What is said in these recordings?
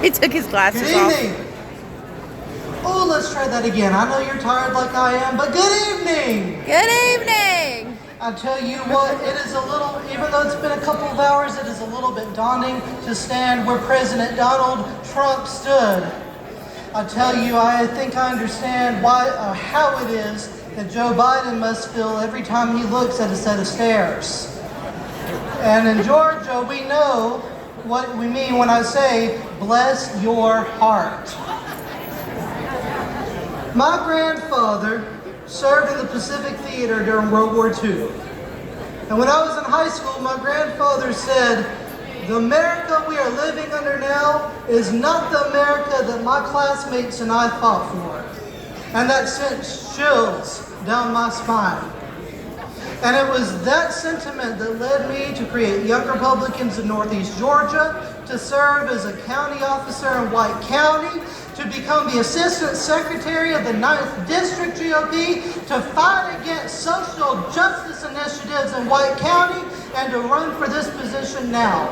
He took his glasses Good off. evening. Oh, let's try that again. I know you're tired like I am, but good evening. Good evening. I tell you what, it is a little, even though it's been a couple of hours, it is a little bit daunting to stand where President Donald Trump stood. I tell you, I think I understand why, how it is that Joe Biden must feel every time he looks at a set of stairs. And in Georgia, we know what we mean when I say, bless your heart. My grandfather served in the Pacific Theater during World War II. And when I was in high school, my grandfather said, the America we are living under now is not the America that my classmates and I fought for. And that sent chills down my spine. And it was that sentiment that led me to create Young Republicans in Northeast Georgia, to serve as a county officer in White County, to become the Assistant Secretary of the 9th District GOP, to fight against social justice initiatives in White County, and to run for this position now.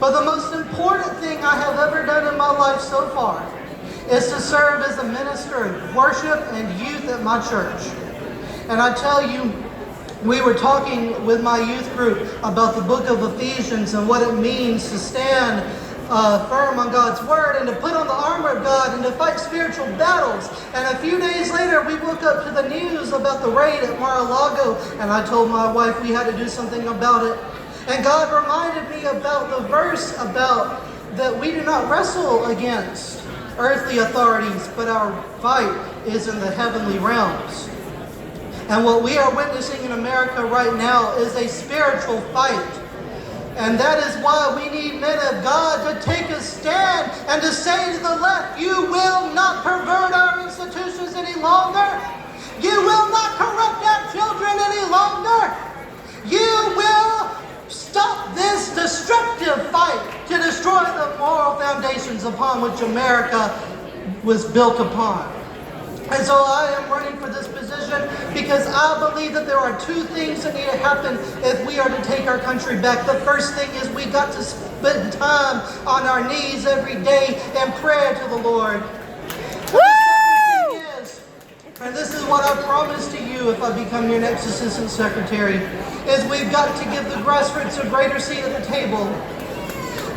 But the most important thing I have ever done in my life so far is to serve as a minister of worship and youth at my church. And I tell you, we were talking with my youth group about the book of Ephesians and what it means to stand firm on God's word and to put on the armor of God and to fight spiritual battles. And a few days later, we woke up to the news about the raid at Mar-a-Lago, and I told my wife we had to do something about it. And God reminded me about the verse about that we do not wrestle against earthly authorities, but our fight is in the heavenly realms. And what we are witnessing in America right now is a spiritual fight. And that is why we need men of God to take a stand and to say to the left, you will not pervert our institutions any longer. You will not corrupt our children any longer. You will stop this destructive fight to destroy the moral foundations upon which America was built upon. And so I am running for this position because I believe that there are two things that need to happen if we are to take our country back. The first thing is we got to spend time on our knees every day in prayer to the Lord. Woo! The second thing is, and this is what I promise to you if I become your next assistant secretary, is we've got to give the grassroots a greater seat at the table.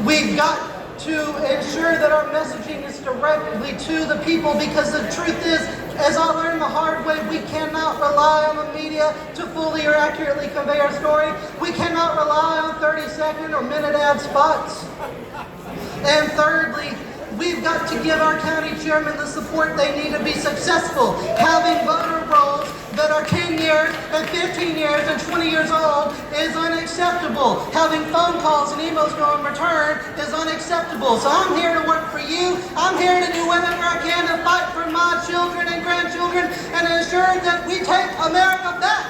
We've got to ensure that our messaging is directly to the people, because the truth is, as I learned the hard way, we cannot rely on the media to fully or accurately convey our story. We cannot rely on 30-second or minute ad spots. And thirdly, we've got to give our county chairmen the support they need to be successful. Having voter rolls that are 10 years and 15 years and 20 years old is unacceptable. Having phone calls and emails go in return is unacceptable. So I'm here to work for you. I'm here to do whatever I can to fight for my children and grandchildren and ensure that we take America back.